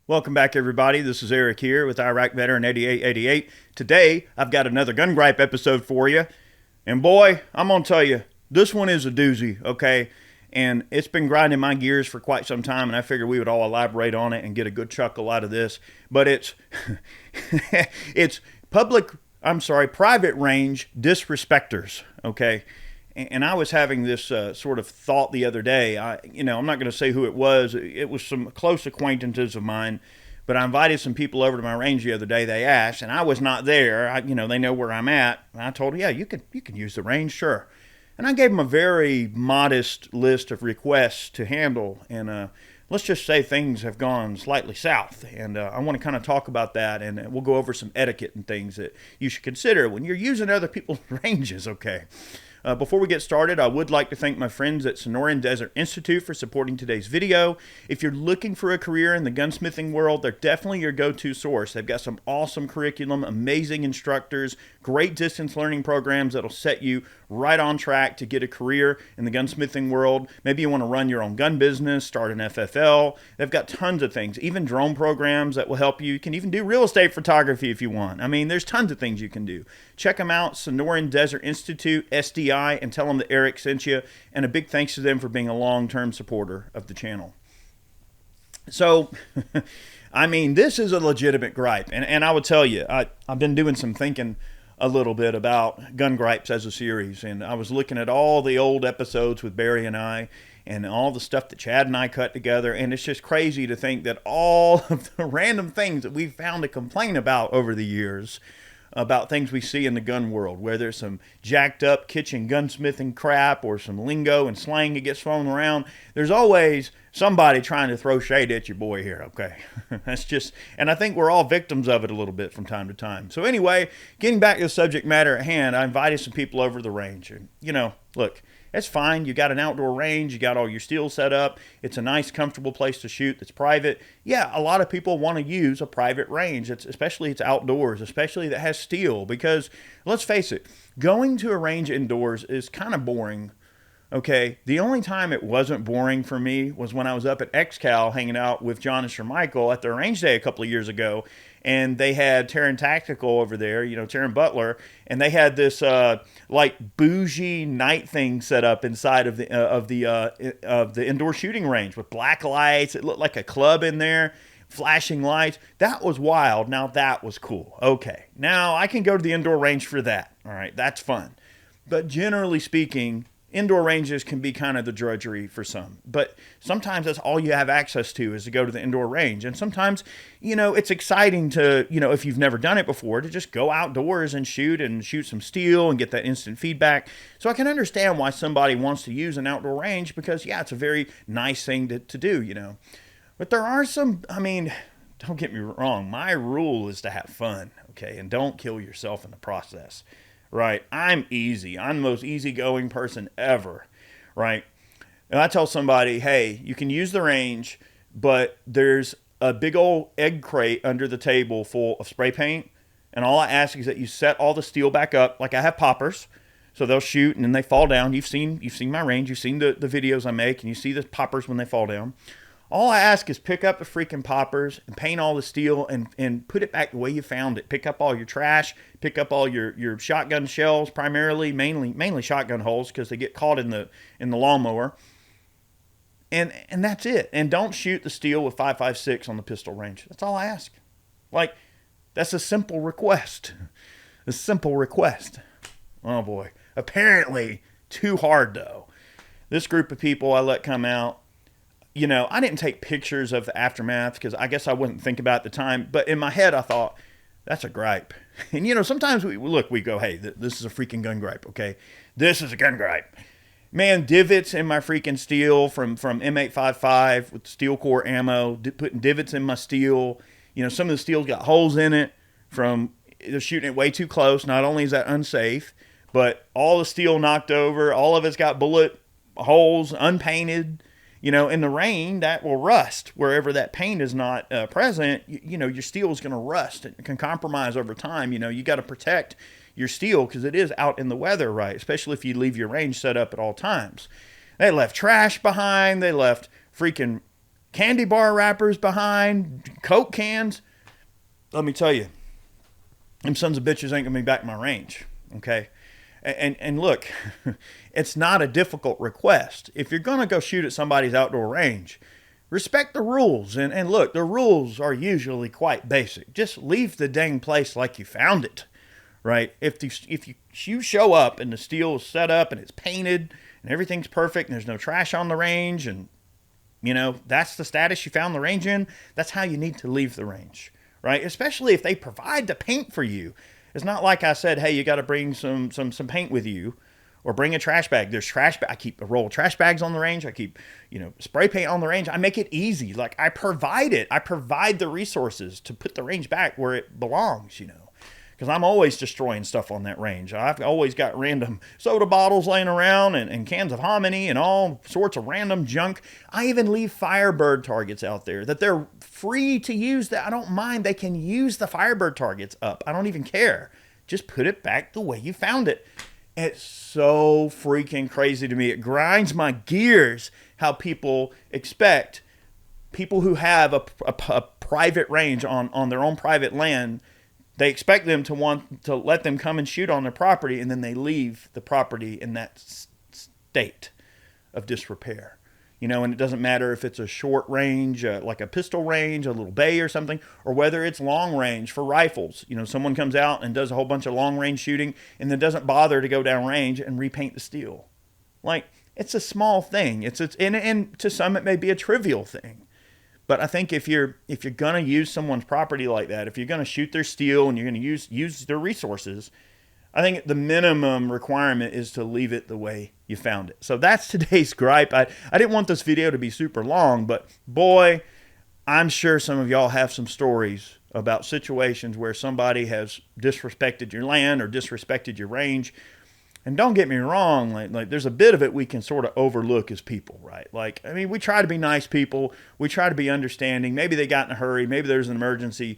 Welcome back, everybody. This is Eric here with Iraq Veteran 8888. Today, I've got another Gun Gripe episode for you. And boy, I'm going to tell you, this one is a doozy, okay? And it's been grinding my gears for quite some time, and I figured we would all elaborate on it and get a good chuckle out of this. But it's, it's private range disrespectors, okay? And I was having this sort of thought the other day. I'm not going to say who it was. It was some close acquaintances of mine, but I invited some people over to my range the other day. They asked, and I was not there. They know where I'm at. And I told them, yeah, you can use the range, sure. And I gave them a very modest list of requests to handle. And let's just say things have gone slightly south. And I want to kind of talk about that. And we'll go over some etiquette and things that you should consider when you're using other people's ranges, okay? Before we get started, I would like to thank my friends at Sonoran Desert Institute for supporting today's video. If you're looking for a career in the gunsmithing world, they're definitely your go-to source. They've got some awesome curriculum, amazing instructors, great distance learning programs that'll set you right on track to get a career in the gunsmithing world. Maybe you want to run your own gun business, start an FFL. They've got tons of things, even drone programs that will help you. You can even do real estate photography if you want. I mean, there's tons of things you can do. Check them out, Sonoran Desert Institute, SDI, and tell them that Eric sent you. And a big thanks to them for being a long-term supporter of the channel. So, I mean, this is a legitimate gripe. And I would tell you, I've been doing some thinking a little bit about gun gripes as a series. And I was looking at all the old episodes with Barry and I and all the stuff that Chad and I cut together. And it's just crazy to think that all of the random things that we've found to complain about over the years about things we see in the gun world, where there's some jacked up kitchen gunsmithing crap or some lingo and slang that gets thrown around. There's always somebody trying to throw shade at your boy here, okay? That's just, and I think we're all victims of it a little bit from time to time. So anyway, getting back to the subject matter at hand, I invited some people over to the range. And, look, that's fine. You got an outdoor range. You got all your steel set up. It's a nice, comfortable place to shoot that's private. Yeah, a lot of people want to use a private range, especially it's outdoors, especially that has steel. Because, let's face it, going to a range indoors is kind of boring. Okay, the only time it wasn't boring for me was when I was up at XCal hanging out with John and Sir Michael at their range day a couple of years ago, and they had Terran Tactical over there, Terran Butler, and they had this like bougie night thing set up inside of the indoor shooting range with black lights. It looked like a club in there, flashing lights. That was wild. Now that was cool. Okay, now I can go to the indoor range for that. All right, that's fun. But generally speaking, indoor ranges can be kind of the drudgery for some, but sometimes that's all you have access to is to go to the indoor range. And sometimes, it's exciting to, if you've never done it before, to just go outdoors and shoot some steel and get that instant feedback. So I can understand why somebody wants to use an outdoor range because, yeah, it's a very nice thing to do, But there are some, don't get me wrong, my rule is to have fun, okay, and don't kill yourself in the process. Right, I'm easy. I'm the most easygoing person ever, right? And I tell somebody, hey, you can use the range, but there's a big old egg crate under the table full of spray paint, and all I ask is that you set all the steel back up, like I have poppers, so they'll shoot and then they fall down. You've seen my range, you've seen the videos I make, and you see the poppers when they fall down. All I ask is pick up the freaking poppers and paint all the steel and put it back the way you found it. Pick up all your trash, pick up all your shotgun shells, mainly shotgun holes because they get caught in the lawnmower. And that's it. And don't shoot the steel with 5.56 on the pistol range. That's all I ask. Like, that's a simple request. A simple request. Oh boy. Apparently too hard though. This group of people I let come out, I didn't take pictures of the aftermath because I guess I wouldn't think about it at the time. But in my head, I thought, that's a gripe. And, sometimes we go, hey, this is a freaking gun gripe, okay? This is a gun gripe. Man, divots in my freaking steel from M855 with steel core ammo, putting divots in my steel. Some of the steel's got holes in it from they're shooting it way too close. Not only is that unsafe, but all the steel knocked over. All of it's got bullet holes, unpainted. In the rain, that will rust. Wherever that paint is not present, your steel is going to rust. It can compromise over time. You got to protect your steel because it is out in the weather, right? Especially if you leave your range set up at all times. They left trash behind. They left freaking candy bar wrappers behind, Coke cans. Let me tell you, them sons of bitches ain't gonna be back in my range, okay? And look, it's not a difficult request. If you're gonna go shoot at somebody's outdoor range, respect the rules. And look, the rules are usually quite basic. Just leave the dang place like you found it, right? If you show up and the steel is set up and it's painted and everything's perfect and there's no trash on the range, and that's the status you found the range in, that's how you need to leave the range, right? Especially if they provide the paint for you. It's not like I said, hey, you got to bring some paint with you, or bring a trash bag. There's trash bag. I keep a roll of trash bags on the range. I keep, spray paint on the range. I make it easy. Like, I provide it. I provide the resources to put the range back where it belongs, because I'm always destroying stuff on that range. I've always got random soda bottles laying around and cans of hominy and all sorts of random junk. I even leave Firebird targets out there that they're free to use. That I don't mind. They can use the Firebird targets up. I don't even care. Just put it back the way you found it. It's so freaking crazy to me. It grinds my gears how people expect people who have a private range on their own private land. They expect them to want to let them come and shoot on their property, and then they leave the property in that state of disrepair. And it doesn't matter if it's a short range, like a pistol range, a little bay or something, or whether it's long range for rifles. Someone comes out and does a whole bunch of long range shooting and then doesn't bother to go down range and repaint the steel. Like, it's a small thing. And to some it may be a trivial thing. But I think if you're gonna use someone's property like that, if you're gonna shoot their steel and you're gonna use their resources, I think the minimum requirement is to leave it the way you found it. So that's today's gripe. I didn't want this video to be super long, but boy, I'm sure some of y'all have some stories about situations where somebody has disrespected your land or disrespected your range. And don't get me wrong, like there's a bit of it we can sort of overlook as people, right? Like, I mean, we try to be nice people. We try to be understanding. Maybe they got in a hurry. Maybe there's an emergency.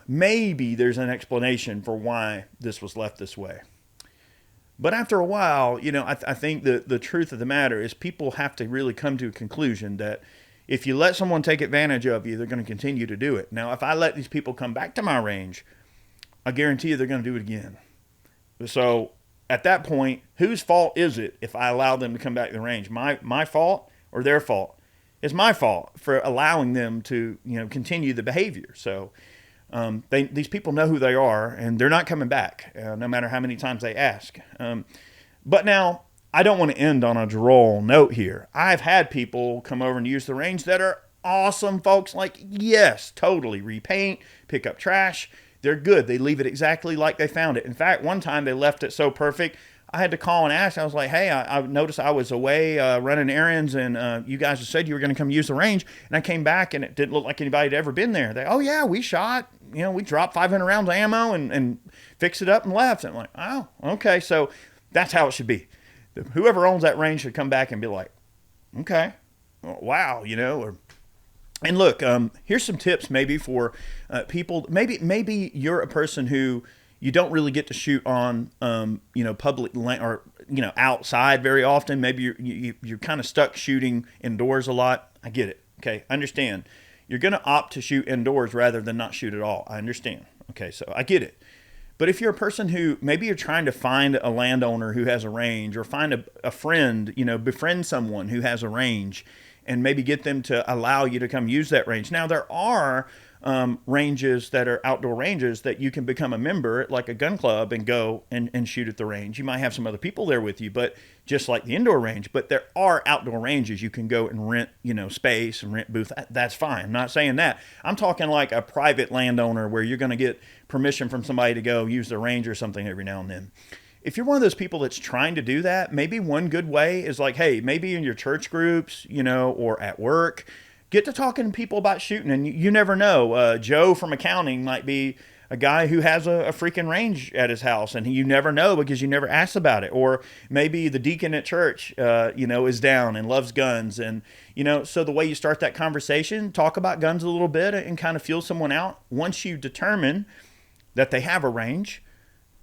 Maybe there's an explanation for why this was left this way. But after a while, I think the truth of the matter is people have to really come to a conclusion that if you let someone take advantage of you, they're going to continue to do it. Now, if I let these people come back to my range, I guarantee you they're going to do it again. So at that point, whose fault is it if I allow them to come back to the range? My fault or their fault? It's my fault for allowing them to continue the behavior. So these people know who they are, and they're not coming back, no matter how many times they ask. But now, I don't want to end on a droll note here. I've had people come over and use the range that are awesome folks. Like, yes, totally repaint, pick up trash. They're good. They leave it exactly like they found it. In fact, one time they left it so perfect, I had to call and ask. I was like, hey, I noticed I was away running errands, and you guys said you were going to come use the range. And I came back, and it didn't look like anybody had ever been there. Oh, yeah, we shot. We dropped 500 rounds of ammo and fixed it up and left. And I'm like, oh, okay. So that's how it should be. Whoever owns that range should come back and be like, okay, wow, And look, here's some tips maybe for people. Maybe you're a person who you don't really get to shoot on, public land or outside very often. Maybe you're kind of stuck shooting indoors a lot. I get it. Okay, understand. You're going to opt to shoot indoors rather than not shoot at all. I understand. Okay, so I get it. But if you're a person who maybe you're trying to find a landowner who has a range, or find a friend, befriend someone who has a range, and maybe get them to allow you to come use that range. Now, there are ranges that are outdoor ranges that you can become a member, like a gun club, and go and shoot at the range. You might have some other people there with you, but just like the indoor range. But there are outdoor ranges you can go and rent, space and rent booth. That's fine. I'm not saying that. I'm talking like a private landowner where you're going to get permission from somebody to go use the range or something every now and then. If you're one of those people that's trying to do that, maybe one good way is like, hey, maybe in your church groups, or at work, get to talking to people about shooting. And you never know. Joe from accounting might be a guy who has a freaking range at his house, and you never know because you never asked about it. Or maybe the deacon at church, is down and loves guns. And, so the way you start that conversation, talk about guns a little bit and kind of feel someone out. Once you determine that they have a range,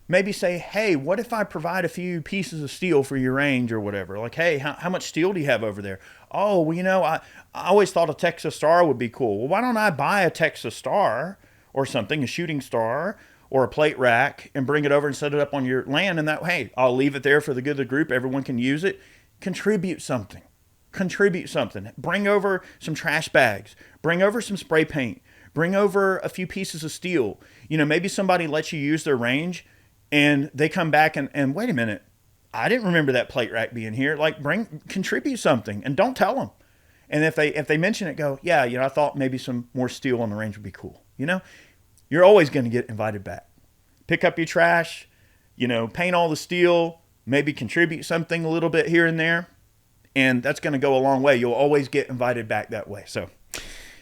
maybe say, hey, what if I provide a few pieces of steel for your range or whatever? Like, hey, how much steel do you have over there? Oh, well, I always thought a Texas Star would be cool. Well, why don't I buy a Texas Star or something, a shooting star or a plate rack, and bring it over and set it up on your land? And that, hey, I'll leave it there for the good of the group. Everyone can use it. Contribute something. Contribute something. Bring over some trash bags. Bring over some spray paint. Bring over a few pieces of steel. Maybe somebody lets you use their range and they come back and wait a minute, I didn't remember that plate rack being here. Like, contribute something, and don't tell them. And if they mention it, go, yeah, I thought maybe some more steel on the range would be cool. You're always going to get invited back. Pick up your trash, paint all the steel, maybe contribute something a little bit here and there, and that's going to go a long way. You'll always get invited back that way. So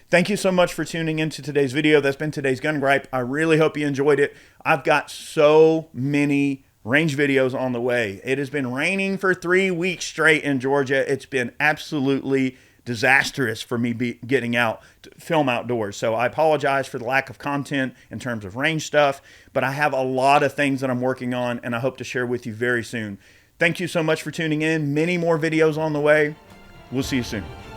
thank you so much for tuning into today's video. That's been today's Gun Gripe. I really hope you enjoyed it. I've got so many range videos on the way. It has been raining for 3 weeks straight in Georgia. It's been absolutely disastrous for me getting out to film outdoors. So I apologize for the lack of content in terms of range stuff, but I have a lot of things that I'm working on and I hope to share with you very soon. Thank you so much for tuning in. Many more videos on the way. We'll see you soon.